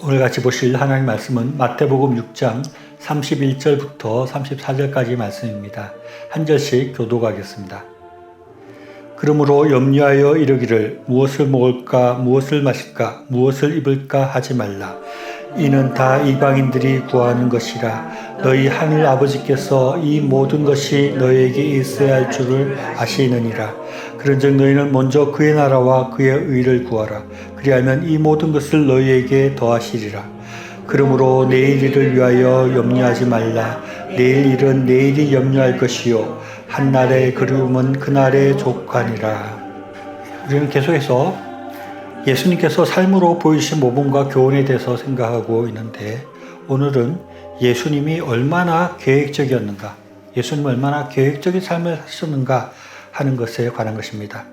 오늘 같이 보실 하나님 말씀은 마태복음 6장 31절부터 34절까지 말씀입니다. 한 절씩 교독하겠습니다. 그러므로 염려하여 이르기를 무엇을 먹을까 무엇을 마실까 무엇을 입을까 하지 말라. 이는 다 이방인들이 구하는 것이라. 너희 하늘 아버지께서 이 모든 것이 너희에게 있어야 할 줄을 아시느니라. 그런즉 너희는 먼저 그의 나라와 그의 의를 구하라. 그리하면 이 모든 것을 너희에게 더하시리라. 그러므로 내일 일을 위하여 염려하지 말라. 내일 일은 내일이 염려할 것이요 한날의 그리움은 그날의 족하니라. 우리는 계속해서 예수님께서 삶으로 보이신 모범과 교훈에 대해서 생각하고 있는데, 오늘은 예수님이 얼마나 계획적이었는가, 예수님이 얼마나 계획적인 삶을 하셨는가 하는 것에 관한 것입니다.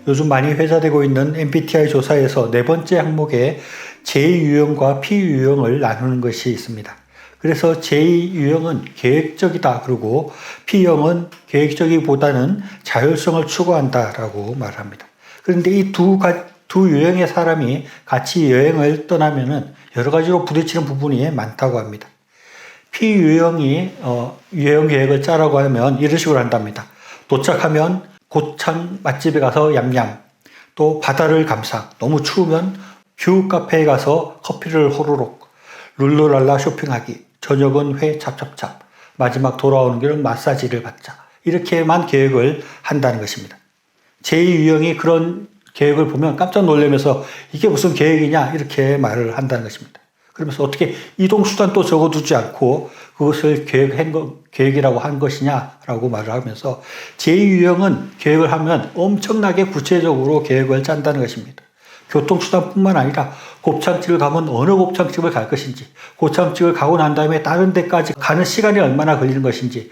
요즘 많이 회자되고 있는 MBTI 조사에서 네 번째 항목에 제2유형과 P유형을 나누는 것이 있습니다. 그래서 제2유형은 계획적이다, 그리고 P형은 계획적이보다는 자율성을 추구한다라고 말합니다. 그런데 이 두 유형의 사람이 같이 여행을 떠나면은 여러 가지로 부딪히는 부분이 많다고 합니다. P유형이 여행 계획을 짜라고 하면 이런 식으로 한답니다. 도착하면 고창 맛집에 가서 얌얌, 또 바다를 감상, 너무 추우면 뷰 카페에 가서 커피를 호로록, 룰루랄라 쇼핑하기, 저녁은 회 찹찹찹, 마지막 돌아오는 길은 마사지를 받자, 이렇게만 계획을 한다는 것입니다. 제2유형이 그런 계획을 보면 깜짝 놀라면서 이게 무슨 계획이냐 이렇게 말을 한다는 것입니다. 그러면서 어떻게 이동수단도 적어두지 않고 그것을 계획이라고 한 것이냐라고 말을 하면서, 제2유형은 계획을 하면 엄청나게 구체적으로 계획을 짠다는 것입니다. 교통수단뿐만 아니라 곱창집을 가면 어느 곱창집을 갈 것인지, 곱창집을 가고 난 다음에 다른 데까지 가는 시간이 얼마나 걸리는 것인지,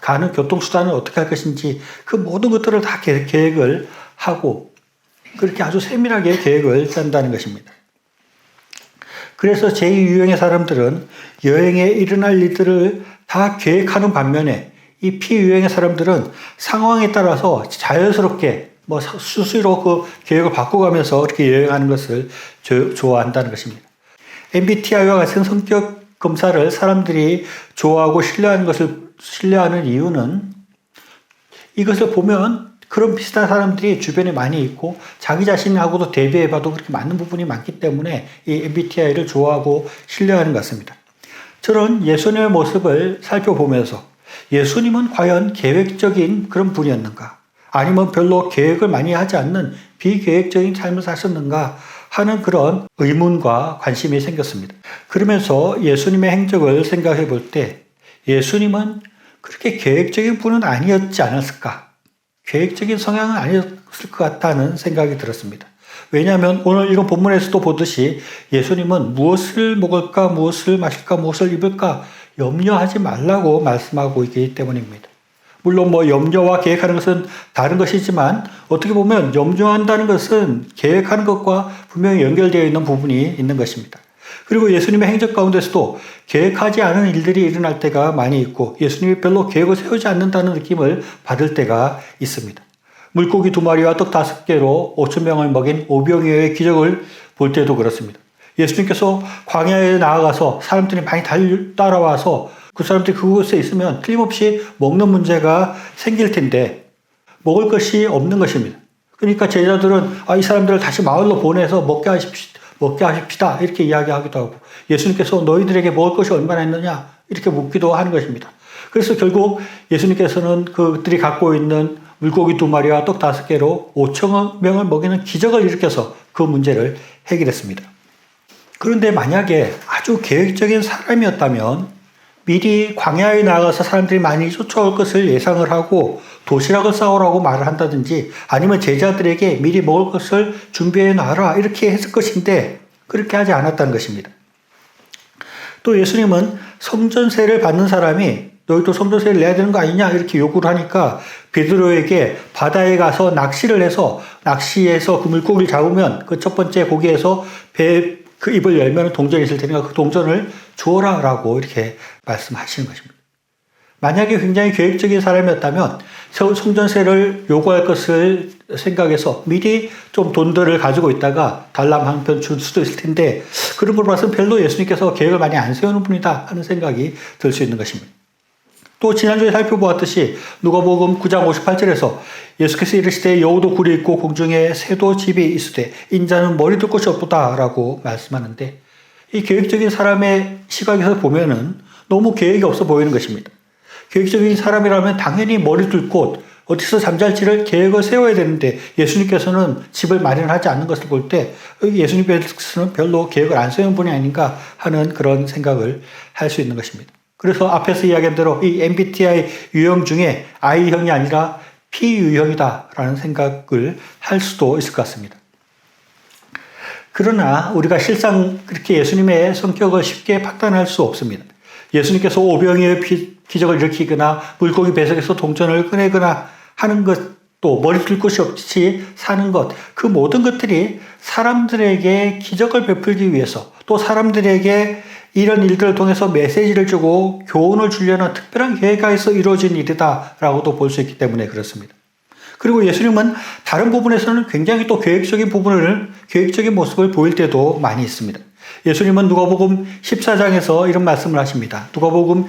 가는 교통수단은 어떻게 할 것인지, 그 모든 것들을 다 계획을 하고 그렇게 아주 세밀하게 계획을 짠다는 것입니다. 그래서 제2유형의 사람들은 여행에 일어날 일들을 다 계획하는 반면에, 이 P유형의 사람들은 상황에 따라서 자연스럽게 수시로 그 계획을 바꿔가면서 이렇게 여행하는 것을 좋아한다는 것입니다. MBTI와 같은 성격 검사를 사람들이 좋아하고 신뢰하는 이유는, 이것을 보면 그런 비슷한 사람들이 주변에 많이 있고 자기 자신하고도 대비해봐도 그렇게 맞는 부분이 많기 때문에 이 MBTI를 좋아하고 신뢰하는 것 같습니다. 저는 예수님의 모습을 살펴보면서 예수님은 과연 계획적인 그런 분이었는가, 아니면 별로 계획을 많이 하지 않는 비계획적인 삶을 사셨는가 하는 그런 의문과 관심이 생겼습니다. 그러면서 예수님의 행적을 생각해 볼 때 예수님은 그렇게 계획적인 분은 아니었지 않았을까, 계획적인 성향은 아니었을 것 같다는 생각이 들었습니다. 왜냐하면 오늘 이런 본문에서도 보듯이 예수님은 무엇을 먹을까, 무엇을 마실까, 무엇을 입을까 염려하지 말라고 말씀하고 있기 때문입니다. 물론 염려와 계획하는 것은 다른 것이지만, 어떻게 보면 염려한다는 것은 계획하는 것과 분명히 연결되어 있는 부분이 있는 것입니다. 그리고 예수님의 행적 가운데서도 계획하지 않은 일들이 일어날 때가 많이 있고, 예수님이 별로 계획을 세우지 않는다는 느낌을 받을 때가 있습니다. 물고기 2마리와 떡 5개로 5,000명을 먹인 오병이어의 기적을 볼 때도 그렇습니다. 예수님께서 광야에 나아가서 사람들이 많이 따라와서 그 사람들이 그곳에 있으면 틀림없이 먹는 문제가 생길 텐데 먹을 것이 없는 것입니다. 그러니까 제자들은 이 사람들을 다시 마을로 보내서 먹게 하십시다 이렇게 이야기하기도 하고, 예수님께서 너희들에게 먹을 것이 얼마나 있느냐 이렇게 묻기도 하는 것입니다. 그래서 결국 예수님께서는 그들이 갖고 있는 물고기 2마리와 떡 5개로 5,000명을 먹이는 기적을 일으켜서 그 문제를 해결했습니다. 그런데 만약에 아주 계획적인 사람이었다면 미리 광야에 나가서 사람들이 많이 쫓아올 것을 예상을 하고 도시락을 싸오라고 말을 한다든지, 아니면 제자들에게 미리 먹을 것을 준비해 놔라 이렇게 했을 것인데 그렇게 하지 않았다는 것입니다. 또 예수님은 성전세를 받는 사람이 너희도 성전세를 내야 되는 거 아니냐 이렇게 요구를 하니까 베드로에게 바다에 가서 낚시해서 그 물고기를 잡으면 그 첫 번째 고기에서 그 입을 열면 동전이 있을 테니까 그 동전을 주어라 라고 이렇게 말씀하시는 것입니다. 만약에 굉장히 계획적인 사람이었다면 성전세를 요구할 것을 생각해서 미리 좀 돈들을 가지고 있다가 달람 한 편 줄 수도 있을 텐데, 그런 걸 봐서 별로 예수님께서 계획을 많이 안 세우는 분이다 하는 생각이 들 수 있는 것입니다. 또 지난주에 살펴보았듯이 누가복음 9장 58절에서 예수께서 이르시되 여우도 굴이 있고 공중에 새도 집이 있으되 인자는 머리 둘 곳이 없도다 라고 말씀하는데, 이 계획적인 사람의 시각에서 보면은 너무 계획이 없어 보이는 것입니다. 계획적인 사람이라면 당연히 머리 둘 곳, 어디서 잠잘지를 계획을 세워야 되는데 예수님께서는 집을 마련하지 않는 것을 볼 때 예수님께서는 별로 계획을 안 세운 분이 아닌가 하는 그런 생각을 할 수 있는 것입니다. 그래서 앞에서 이야기한 대로 이 MBTI 유형 중에 I형이 아니라 P유형이다라는 생각을 할 수도 있을 것 같습니다. 그러나 우리가 실상 그렇게 예수님의 성격을 쉽게 판단할 수 없습니다. 예수님께서 오병이어의 기적을 일으키거나 물고기 배속에서 동전을 꺼내거나 하는 것도 머리 둘 곳이 없이 사는 것, 그 모든 것들이 사람들에게 기적을 베풀기 위해서, 또 사람들에게 이런 일들을 통해서 메시지를 주고 교훈을 주려는 특별한 계획하에서 이루어진 일이다라고도 볼 수 있기 때문에 그렇습니다. 그리고 예수님은 다른 부분에서는 굉장히 또 계획적인 모습을 보일 때도 많이 있습니다. 예수님은 누가복음 14장에서 이런 말씀을 하십니다. 누가복음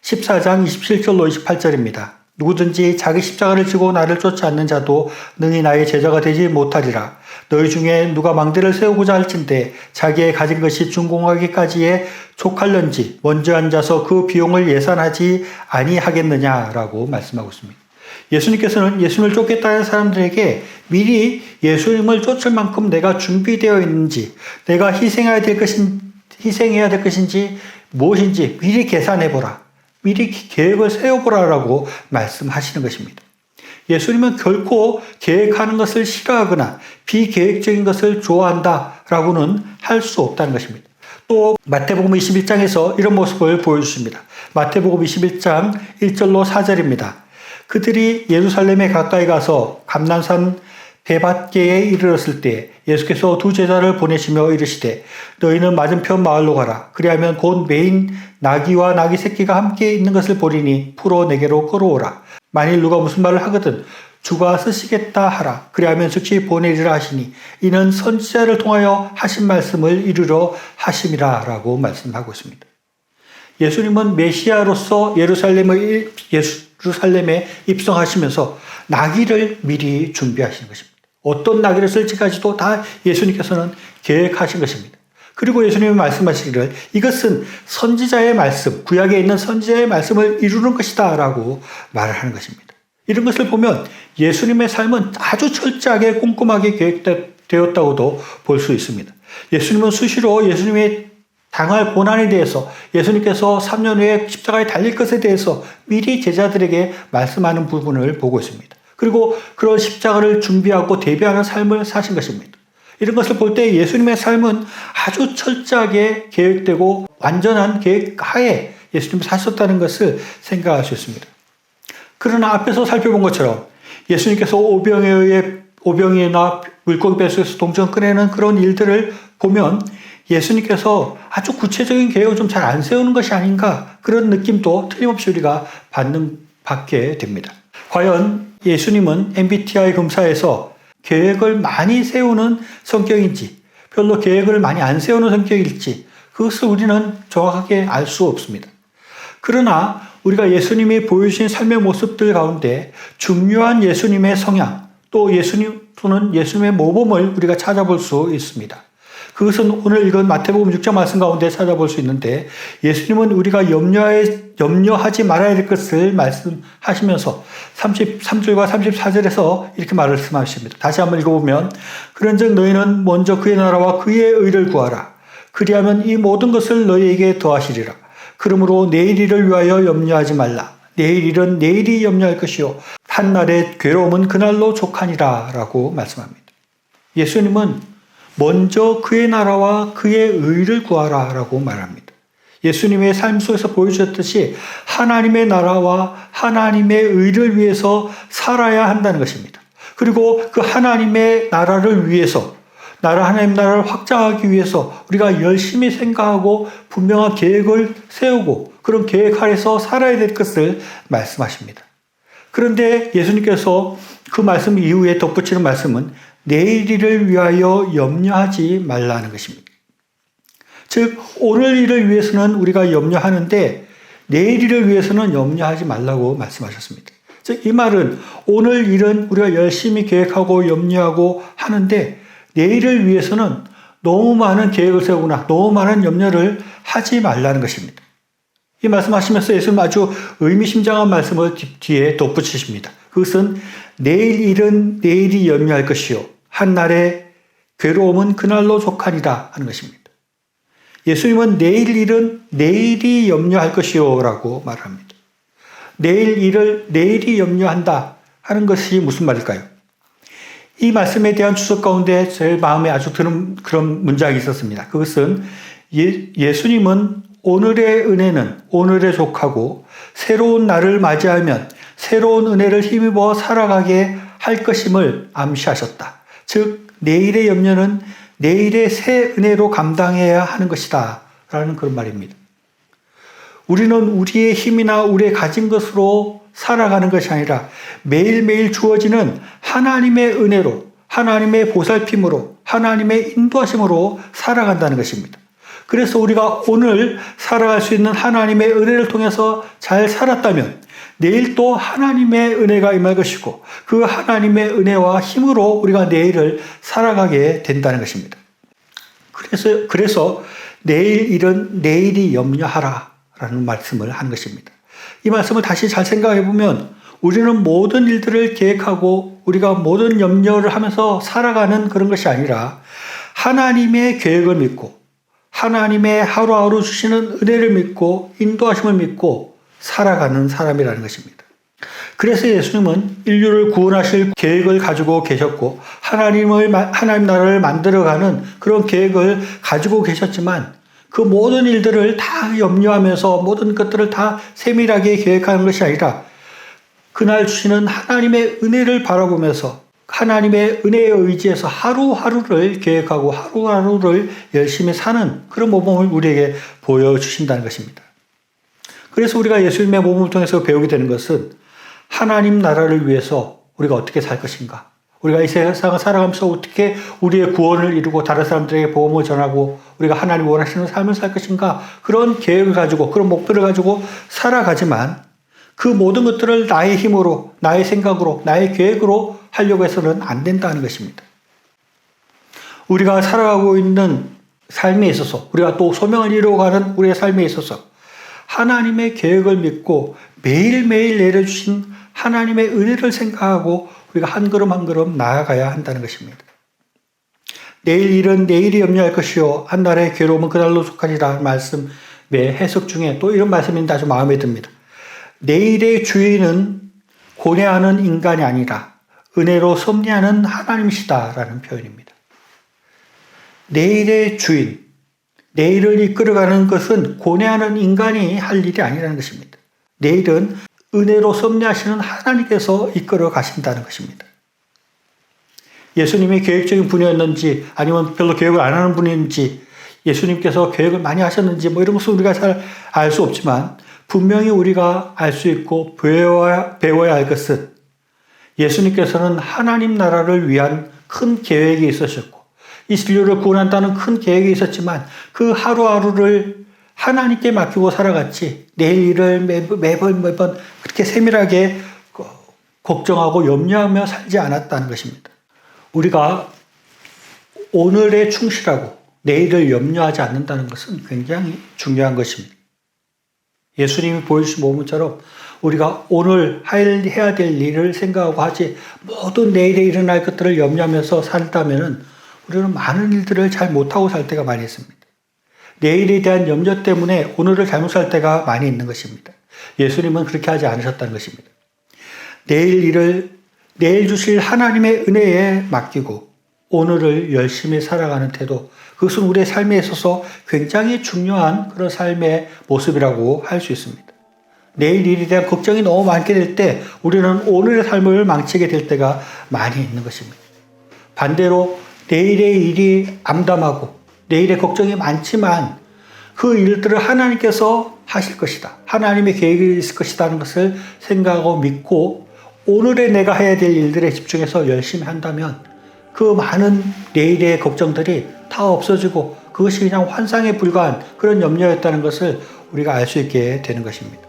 14장 27절로 28절입니다. 누구든지 자기 십자가를 지고 나를 쫓지 않는 자도 능히 나의 제자가 되지 못하리라. 너희 중에 누가 망대를 세우고자 할진대 자기의 가진 것이 준공하기까지에 족할런지 먼저 앉아서 그 비용을 예산하지 아니하겠느냐라고 말씀하고 있습니다. 예수님께서는 예수님을 쫓겠다는 사람들에게 미리 예수님을 쫓을 만큼 내가 준비되어 있는지, 내가 희생해야 될 것인지 무엇인지 미리 계산해보라, 미리 계획을 세워보라라고 말씀하시는 것입니다. 예수님은 결코 계획하는 것을 싫어하거나 비계획적인 것을 좋아한다라고는 할 수 없다는 것입니다. 또 마태복음 21장에서 이런 모습을 보여주십니다. 마태복음 21장 1절로 4절입니다. 그들이 예루살렘에 가까이 가서 감난산 베밭게에 이르렀을 때 예수께서 두 제자를 보내시며 이르시되 너희는 맞은편 마을로 가라. 그리하면 곧 매인 나귀와 나귀 새끼가 함께 있는 것을 보리니 풀어 내게로 끌어오라. 만일 누가 무슨 말을 하거든 주가 쓰시겠다 하라. 그리하면 즉시 보내리라 하시니 이는 선지자를 통하여 하신 말씀을 이루려 하심이라 라고 말씀하고 있습니다. 예수님은 메시아로서 예루살렘에 입성하시면서 나귀를 미리 준비하시는 것입니다. 어떤 나귀를 쓸지까지도 다 예수님께서는 계획하신 것입니다. 그리고 예수님이 말씀하시기를 이것은 선지자의 말씀, 구약에 있는 선지자의 말씀을 이루는 것이다 라고 말을 하는 것입니다. 이런 것을 보면 예수님의 삶은 아주 철저하게 꼼꼼하게 계획되었다고도 볼 수 있습니다. 예수님은 수시로 예수님의 당할 고난에 대해서, 예수님께서 3년 후에 십자가에 달릴 것에 대해서 미리 제자들에게 말씀하는 부분을 보고 있습니다. 그리고 그런 십자가를 준비하고 대비하는 삶을 사신 것입니다. 이런 것을 볼 때 예수님의 삶은 아주 철저하게 계획되고 완전한 계획 하에 예수님이 사셨다는 것을 생각할 수 있습니다. 그러나 앞에서 살펴본 것처럼 예수님께서 오병이나 물고기 배속에서 동전 꺼내는 그런 일들을 보면 예수님께서 아주 구체적인 계획을 좀 잘 안 세우는 것이 아닌가, 그런 느낌도 틀림없이 우리가 받게 됩니다. 과연 예수님은 MBTI 검사에서 계획을 많이 세우는 성격인지 별로 계획을 많이 안 세우는 성격일지 그것을 우리는 정확하게 알 수 없습니다. 그러나 우리가 예수님이 보여주신 삶의 모습들 가운데 중요한 예수님의 성향, 또 예수님의 모범을 우리가 찾아볼 수 있습니다. 그것은 오늘 읽은 마태복음 6장 말씀 가운데 찾아볼 수 있는데, 예수님은 우리가 염려하지 말아야 될 것을 말씀하시면서 33절과 34절에서 이렇게 말씀하십니다. 다시 한번 읽어보면 그런즉 너희는 먼저 그의 나라와 그의 의를 구하라. 그리하면 이 모든 것을 너희에게 더하시리라. 그러므로 내일 일을 위하여 염려하지 말라. 내일 일은 내일이 염려할 것이요 한날의 괴로움은 그날로 족하니라 라고 말씀합니다. 예수님은 먼저 그의 나라와 그의 의를 구하라 라고 말합니다. 예수님의 삶 속에서 보여주셨듯이 하나님의 나라와 하나님의 의를 위해서 살아야 한다는 것입니다. 그리고 그 하나님의 나라를 위해서 하나님 나라를 확장하기 위해서 우리가 열심히 생각하고 분명한 계획을 세우고 그런 계획 아래서 살아야 될 것을 말씀하십니다. 그런데 예수님께서 그 말씀 이후에 덧붙이는 말씀은 내일 일을 위하여 염려하지 말라는 것입니다. 즉 오늘 일을 위해서는 우리가 염려하는데 내일 일을 위해서는 염려하지 말라고 말씀하셨습니다. 즉 이 말은 오늘 일은 우리가 열심히 계획하고 염려하고 하는데 내일을 위해서는 너무 많은 계획을 세우거나 너무 많은 염려를 하지 말라는 것입니다. 이 말씀하시면서 예수님 아주 의미심장한 말씀을 뒤에 덧붙이십니다. 그것은 내일 일은 내일이 염려할 것이요 한날의 괴로움은 그날로 족하니라 하는 것입니다. 예수님은 내일 일은 내일이 염려할 것이요 라고 말합니다. 내일 일을 내일이 염려한다 하는 것이 무슨 말일까요? 이 말씀에 대한 추석 가운데 제 마음에 아주 드는 그런 문장이 있었습니다. 그것은 예수님은 오늘의 은혜는 오늘에 족하고 새로운 날을 맞이하면 새로운 은혜를 힘입어 살아가게 할 것임을 암시하셨다. 즉 내일의 염려는 내일의 새 은혜로 감당해야 하는 것이다 라는 그런 말입니다. 우리는 우리의 힘이나 우리의 가진 것으로 살아가는 것이 아니라 매일매일 주어지는 하나님의 은혜로 하나님의 보살핌으로 하나님의 인도하심으로 살아간다는 것입니다. 그래서 우리가 오늘 살아갈 수 있는 하나님의 은혜를 통해서 잘 살았다면 내일 또 하나님의 은혜가 임할 것이고 그 하나님의 은혜와 힘으로 우리가 내일을 살아가게 된다는 것입니다. 그래서 내일 일은 내일이 염려하라 라는 말씀을 한 것입니다. 이 말씀을 다시 잘 생각해 보면 우리는 모든 일들을 계획하고 우리가 모든 염려를 하면서 살아가는 그런 것이 아니라 하나님의 계획을 믿고 하나님의 하루하루 주시는 은혜를 믿고 인도하심을 믿고 살아가는 사람이라는 것입니다. 그래서 예수님은 인류를 구원하실 계획을 가지고 계셨고 하나님 나라를 만들어가는 그런 계획을 가지고 계셨지만 그 모든 일들을 다 염려하면서 모든 것들을 다 세밀하게 계획하는 것이 아니라 그날 주시는 하나님의 은혜를 바라보면서 하나님의 은혜에 의지해서 하루하루를 계획하고 하루하루를 열심히 사는 그런 모범을 우리에게 보여주신다는 것입니다. 그래서 우리가 예수님의 모범을 통해서 배우게 되는 것은 하나님 나라를 위해서 우리가 어떻게 살 것인가, 우리가 이 세상을 살아가면서 어떻게 우리의 구원을 이루고 다른 사람들에게 복음을 전하고 우리가 하나님 원하시는 삶을 살 것인가, 그런 계획을 가지고 그런 목표를 가지고 살아가지만 그 모든 것들을 나의 힘으로 나의 생각으로 나의 계획으로 하려고 해서는 안 된다는 것입니다. 우리가 살아가고 있는 삶에 있어서 우리가 또 소명을 이루어가는 우리의 삶에 있어서 하나님의 계획을 믿고 매일매일 내려주신 하나님의 은혜를 생각하고 우리가 한 걸음 한 걸음 나아가야 한다는 것입니다. 내일 일은 내일이 염려할 것이요 한날의 괴로움은 그날로 속하리라 말씀의 해석 중에 또 이런 말씀이 있는데 아주 마음에 듭니다. 내일의 주인은 고뇌하는 인간이 아니라 은혜로 섭리하는 하나님이시다라는 표현입니다. 내일의 주인, 내일을 이끌어가는 것은 고뇌하는 인간이 할 일이 아니라는 것입니다. 내일은 은혜로 섭리하시는 하나님께서 이끌어 가신다는 것입니다. 예수님이 계획적인 분이었는지 아니면 별로 계획을 안 하는 분인지 예수님께서 계획을 많이 하셨는지 이런 것을 우리가 잘 알 수 없지만 분명히 우리가 알 수 있고 배워야 할 것은 예수님께서는 하나님 나라를 위한 큰 계획이 있으셨고 이 인류를 구원한다는 큰 계획이 있었지만 그 하루하루를 하나님께 맡기고 살아갔지 내일 일을 매번 그렇게 세밀하게 걱정하고 염려하며 살지 않았다는 것입니다. 우리가 오늘에 충실하고 내일을 염려하지 않는다는 것은 굉장히 중요한 것입니다. 예수님이 보여주신 모범처럼 우리가 오늘 해야 될 일을 생각하고 하지 모든 내일에 일어날 것들을 염려하면서 살다면 우리는 많은 일들을 잘 못하고 살 때가 많이 있습니다. 내일에 대한 염려 때문에 오늘을 잘못 살 때가 많이 있는 것입니다. 예수님은 그렇게 하지 않으셨다는 것입니다. 내일 주실 하나님의 은혜에 맡기고 오늘을 열심히 살아가는 태도, 그것은 우리의 삶에 있어서 굉장히 중요한 그런 삶의 모습이라고 할 수 있습니다. 내일 일에 대한 걱정이 너무 많게 될 때 우리는 오늘의 삶을 망치게 될 때가 많이 있는 것입니다. 반대로 내일의 일이 암담하고 내일의 걱정이 많지만 그 일들을 하나님께서 하실 것이다. 하나님의 계획이 있을 것이다 하는 것을 생각하고 믿고 오늘의 내가 해야 될 일들에 집중해서 열심히 한다면 그 많은 내일의 걱정들이 다 없어지고 그것이 그냥 환상에 불과한 그런 염려였다는 것을 우리가 알 수 있게 되는 것입니다.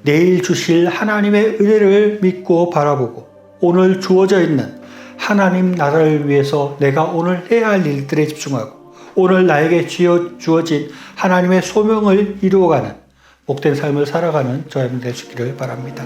내일 주실 하나님의 은혜를 믿고 바라보고 오늘 주어져 있는 하나님 나라를 위해서 내가 오늘 해야 할 일들에 집중하고 오늘 나에게 주어진 하나님의 소명을 이루어가는 복된 삶을 살아가는 저희들 되시기를 바랍니다.